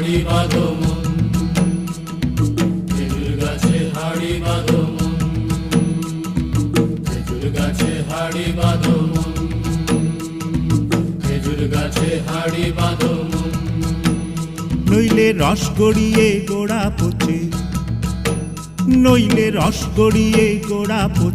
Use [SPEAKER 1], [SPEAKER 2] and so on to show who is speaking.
[SPEAKER 1] হাড়ি বাঁধো মন, খেজুর গাছে হাড়ি বাঁধো মন, খেজুর গাছে হাড়ি বাঁধো মন, খেজুর গাছে হাড়ি বাঁধো মন।
[SPEAKER 2] নইলে রস গড়িয়ে গোড়া পচে, নইলে রস গড়িয়ে গোড়া পচে।